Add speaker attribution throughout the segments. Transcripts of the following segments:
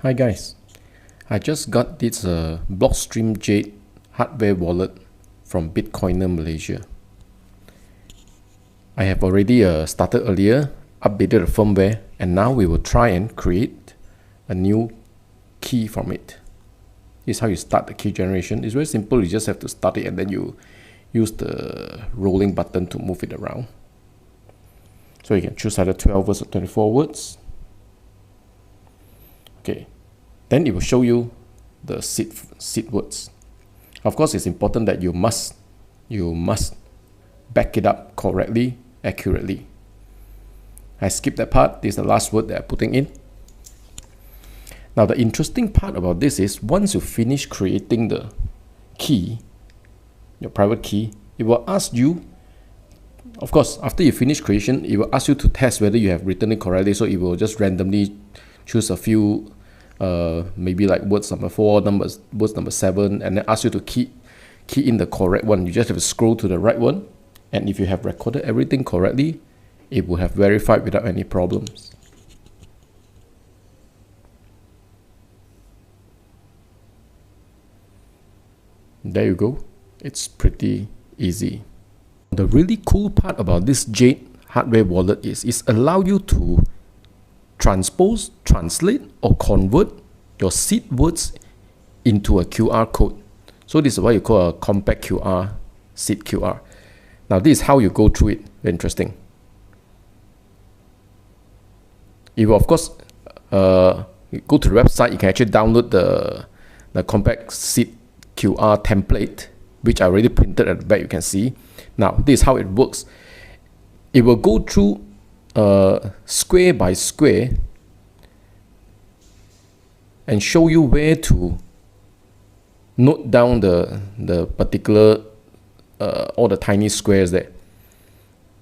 Speaker 1: Hi guys, I just got this Blockstream Jade hardware wallet from Bitcoiner Malaysia. I have already started earlier, updated the firmware, and now we will try and create a new key from it. This is how you start the key generation. It's very simple, you just have to start it and then you use the rolling button to move it around. So you can choose either 12 words or 24 words. Okay, then it will show you the seed words. Of course, it's important that you must back it up correctly, accurately. I skipped that part. This is the last word that I'm putting in. Now, the interesting part about this is once you finish creating the key, your private key, it will ask you, of course, after you finish creation, it will ask you to test whether you have written it correctly. So it will just randomly choose a few, maybe like words number 4, words number 7, and then ask you to key in the correct one. You just have to scroll to the right one, and if you have recorded everything correctly, it will have verified without any problems. There you go. It's pretty easy. The really cool part about this Jade hardware wallet is it allows you to transpose, translate, or convert your seed words into a QR code. So this is what you call a compact QR, seed QR. Now this is how you go through it. Very interesting. You will, of course, you go to the website, you can actually download the compact seed QR template, which I already printed at the back, you can see. Now this is how it works. It will go through square by square and show you where to note down the particular all the tiny squares there.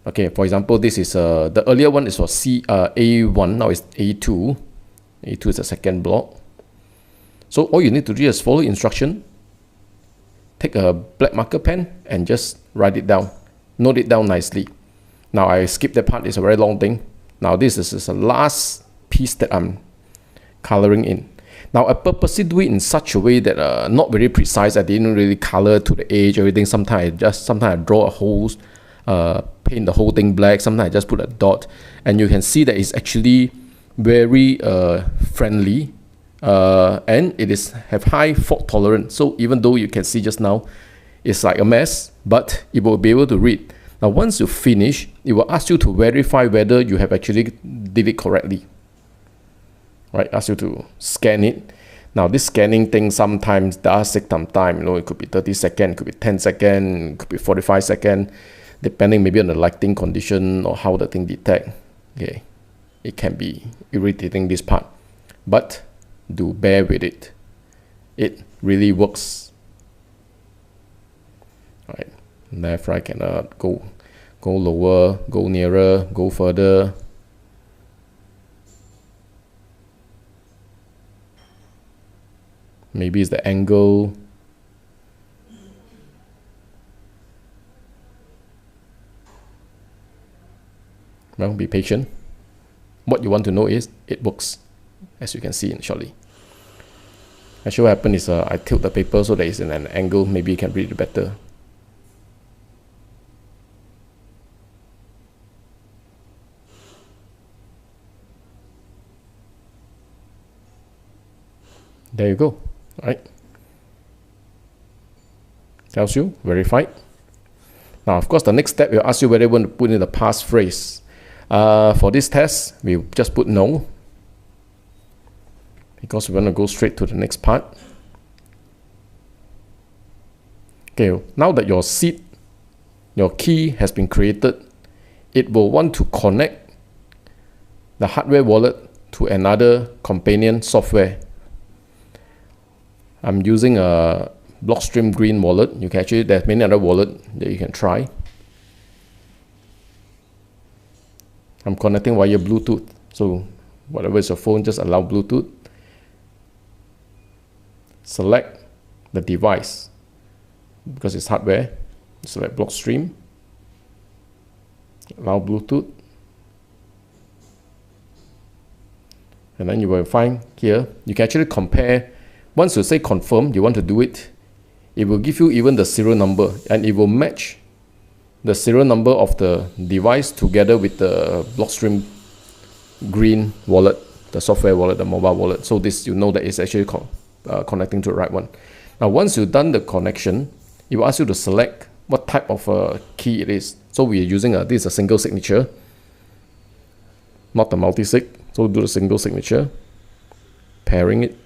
Speaker 1: Okay, for example, this is the earlier one is for A1, now it's A2. A2 is the second block. So all you need to do is follow instruction, take a black marker pen and just write it down, note it down nicely. Now I skipped that part, it's a very long thing. Now this is the last piece that I'm coloring in. Now I purposely do it in such a way that not very precise. I didn't really color to the edge or everything. Sometimes I draw a hole, paint the whole thing black. Sometimes I just put a dot, and you can see that it's actually very friendly, and it have high fault tolerance. So even though you can see just now, it's like a mess, but it will be able to read. Now once you finish, it will ask you to verify whether you have actually did it correctly. Right, ask you to scan it. Now this scanning thing sometimes does take some time. You know, it could be 30 seconds, it could be 10 seconds, it could be 45 seconds, depending maybe on the lighting condition or how the thing detect. Okay, it can be irritating, this part, but do bear with it. It really works. All right, left, right, cannot go lower, go nearer, go further. Maybe it's the angle. Well, be patient. What you want to know is it works, as you can see shortly. Actually what happened is I tilt the paper so that it's in an angle, maybe you can read it better. There you go. All right, tells you verified. Now of course the next step will ask you whether you want to put in the passphrase. For this test we just put no, because we want to go straight to the next part. Okay, now that your key has been created, it will want to connect the hardware wallet to another companion software. I'm using a Blockstream Green wallet. You can actually, there's many other wallets that you can try. I'm connecting via Bluetooth. So whatever is your phone, just allow Bluetooth. Select the device. Because it's hardware, select Blockstream. Allow Bluetooth. And then you will find here, you can actually compare. Once you say confirm, you want to do it, it will give you even the serial number, and it will match the serial number of the device together with the Blockstream green wallet, the software wallet, the mobile wallet. So this, you know that it's actually connecting to the right one. Now, once you've done the connection, it will ask you to select what type of key it is. So we are using this is a single signature, not the multi-sig. So do the single signature, pairing it.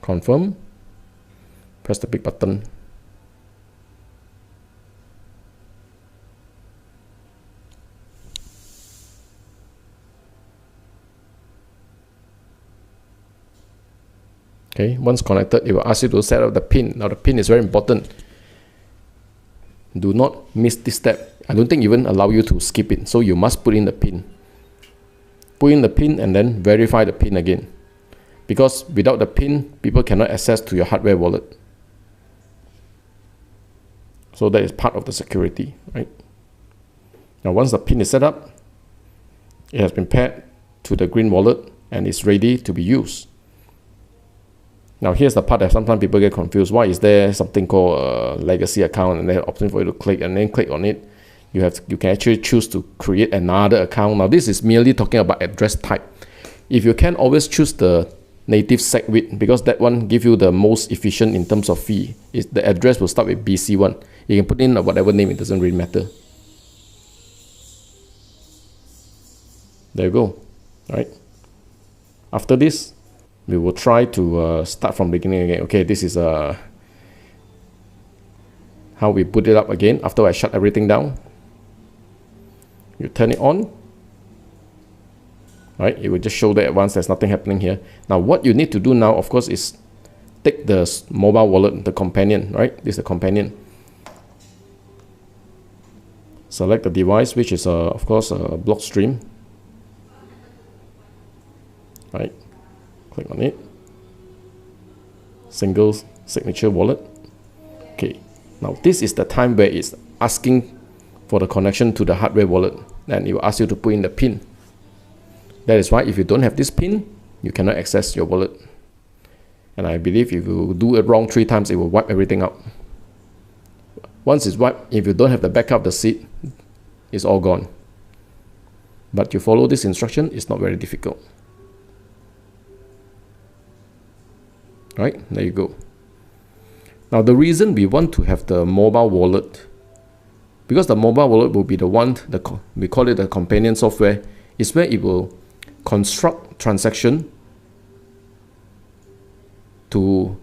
Speaker 1: Confirm. Press the big button. Okay, once connected, it will ask you to set up the pin. Now the pin is very important. Do not miss this step. I don't think even allow you to skip it. So you must put in the pin. Put in the pin and then verify the pin again. Because without the pin, people cannot access to your hardware wallet. So that is part of the security, right? Now once the pin is set up, it has been paired to the green wallet and is ready to be used. Now here's the part that sometimes people get confused. Why is there something called a legacy account and then an option for you to click, and then click on it? You can actually choose to create another account. Now this is merely talking about address type. If you can, always choose the native SegWit, because that one gives you the most efficient in terms of fee. The address will start with BC1. You can put in whatever name, it doesn't really matter. There you go. All right. After this, we will try to start from beginning again. Okay, this is how we put it up again after I shut everything down. You turn it on. Right, it will just show that at once there's nothing happening here. Now what you need to do now, of course, is take the mobile wallet, the companion, right? This is the companion. Select the device, which is of course Blockstream. Right, click on it. Single signature wallet. Okay, now this is the time where it's asking for the connection to the hardware wallet, and it will ask you to put in the pin. That is why if you don't have this pin, you cannot access your wallet. And I believe if you do it wrong 3 times, it will wipe everything out. Once it's wiped, if you don't have the backup of the seed, it's all gone. But you follow this instruction, it's not very difficult. Right, there you go. Now the reason we want to have the mobile wallet, because the mobile wallet will be the one, we call it the companion software, is where it will construct transaction to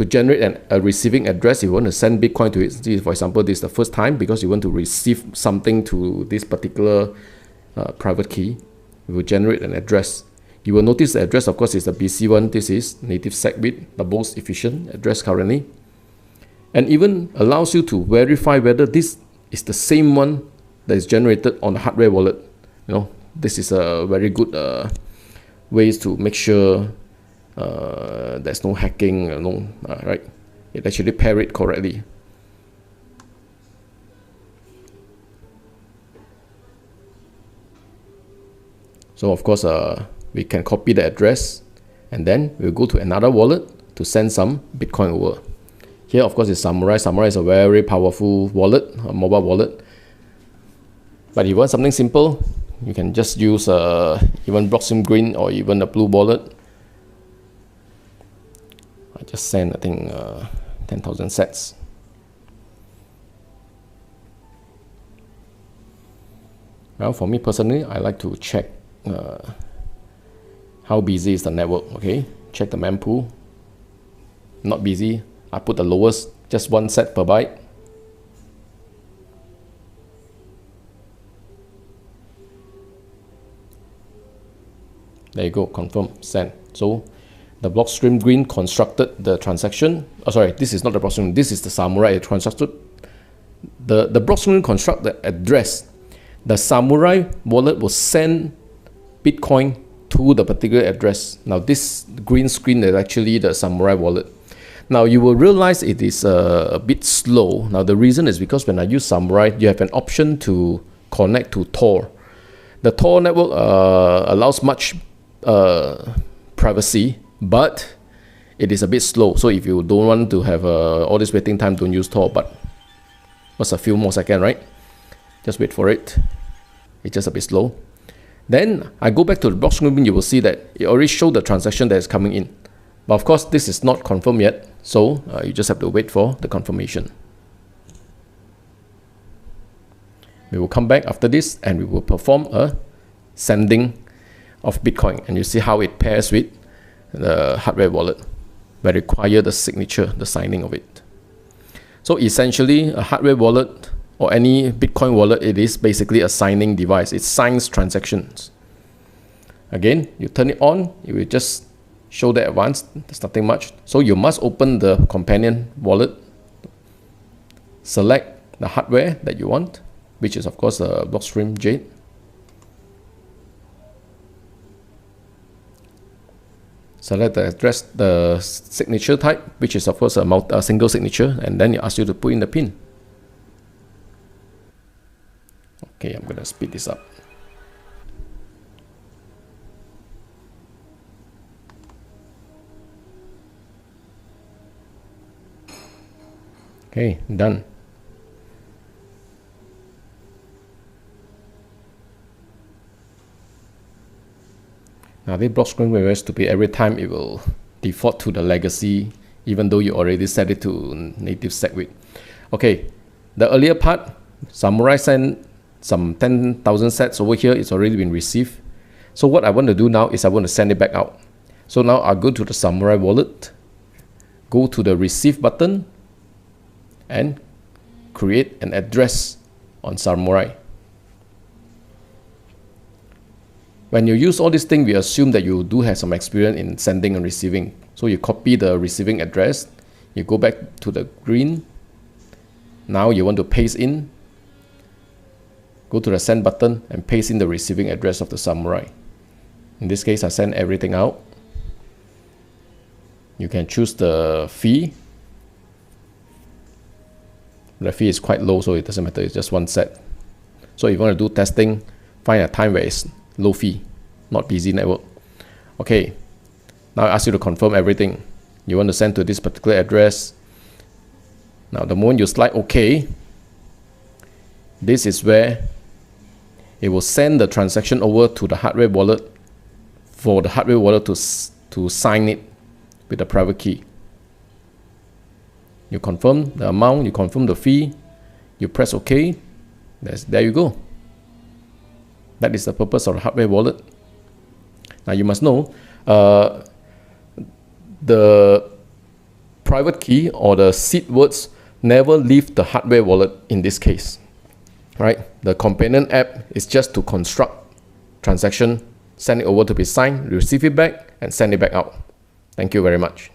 Speaker 1: generate a receiving address. If you want to send Bitcoin to it, for example, this is the first time because you want to receive something to this particular private key, it will generate an address. You will notice the address, of course, is the BC1. This is native SegWit, the most efficient address currently, and even allows you to verify whether this is the same one that is generated on the hardware wallet. You know, this is a very good ways to make sure there's no hacking, right? It actually pair it correctly. So of course, we can copy the address, and then we'll go to another wallet to send some Bitcoin over. Here, of course, is Samurai. Samurai is a very powerful wallet, a mobile wallet. But if you want something simple, you can just use even Blockstream Green or even the blue wallet. I just sent, I think, 10,000 sats. Well, for me personally, I like to check how busy is the network. Okay, check the mempool. Not busy. I put the lowest, just 1 set per byte. There you go, confirm, send. So the Blockstream Green constructed the transaction. Oh, sorry, this is not the Blockstream, this is the Samurai. It constructed the Blockstream construct the address. The Samurai wallet will send Bitcoin to the particular address. Now this green screen is actually the Samurai wallet. Now you will realize it is a bit slow. Now the reason is because when I use Samurai, you have an option to connect to Tor. The Tor network allows much privacy, but it is a bit slow. So if you don't want to have all this waiting time, don't use Tor. But what's a few more seconds, right? Just wait for it. It's just a bit slow. Then I go back to the Blockstream, you will see that it already showed the transaction that is coming in. But of course, this is not confirmed yet, so you just have to wait for the confirmation. We will come back after this and we will perform a sending of Bitcoin, and you see how it pairs with the hardware wallet, where it require the signature, the signing of it. So essentially, a hardware wallet or any Bitcoin wallet, it is basically a signing device. It signs transactions. Again, you turn it on, it will just show the advanced. There's nothing much. So you must open the companion wallet, select the hardware that you want, which is of course a Blockstream Jade. Select the address, the signature type, which is of course a single signature, and then it asks you to put in the PIN. Okay, I'm going to speed this up. Okay, done. Now this Blockstream is very stupid. Every time it will default to the legacy, even though you already set it to native SegWit. Okay, the earlier part, Samurai sent some 10,000 sets over here. It's already been received. So what I want to do now is I want to send it back out. So now I'll go to the Samurai wallet, go to the receive button, and create an address on Samurai. When you use all these things, we assume that you do have some experience in sending and receiving. So you copy the receiving address, you go back to the green. Now you want to paste in, go to the send button and paste in the receiving address of the Samurai. In this case, I send everything out. You can choose the fee. The fee is quite low, so it doesn't matter, it's just one set. So if you want to do testing, find a time where it's low fee, not busy network. Okay, now I ask you to confirm everything. You want to send to this particular address. Now the moment you slide OK, this is where it will send the transaction over to the hardware wallet for the hardware wallet to sign it with a private key. You confirm the amount, you confirm the fee, you press OK. There you go. That is the purpose of the hardware wallet. Now you must know the private key or the seed words never leave the hardware wallet in this case. Right? The companion app is just to construct transaction, send it over to be signed, receive it back, and send it back out. Thank you very much.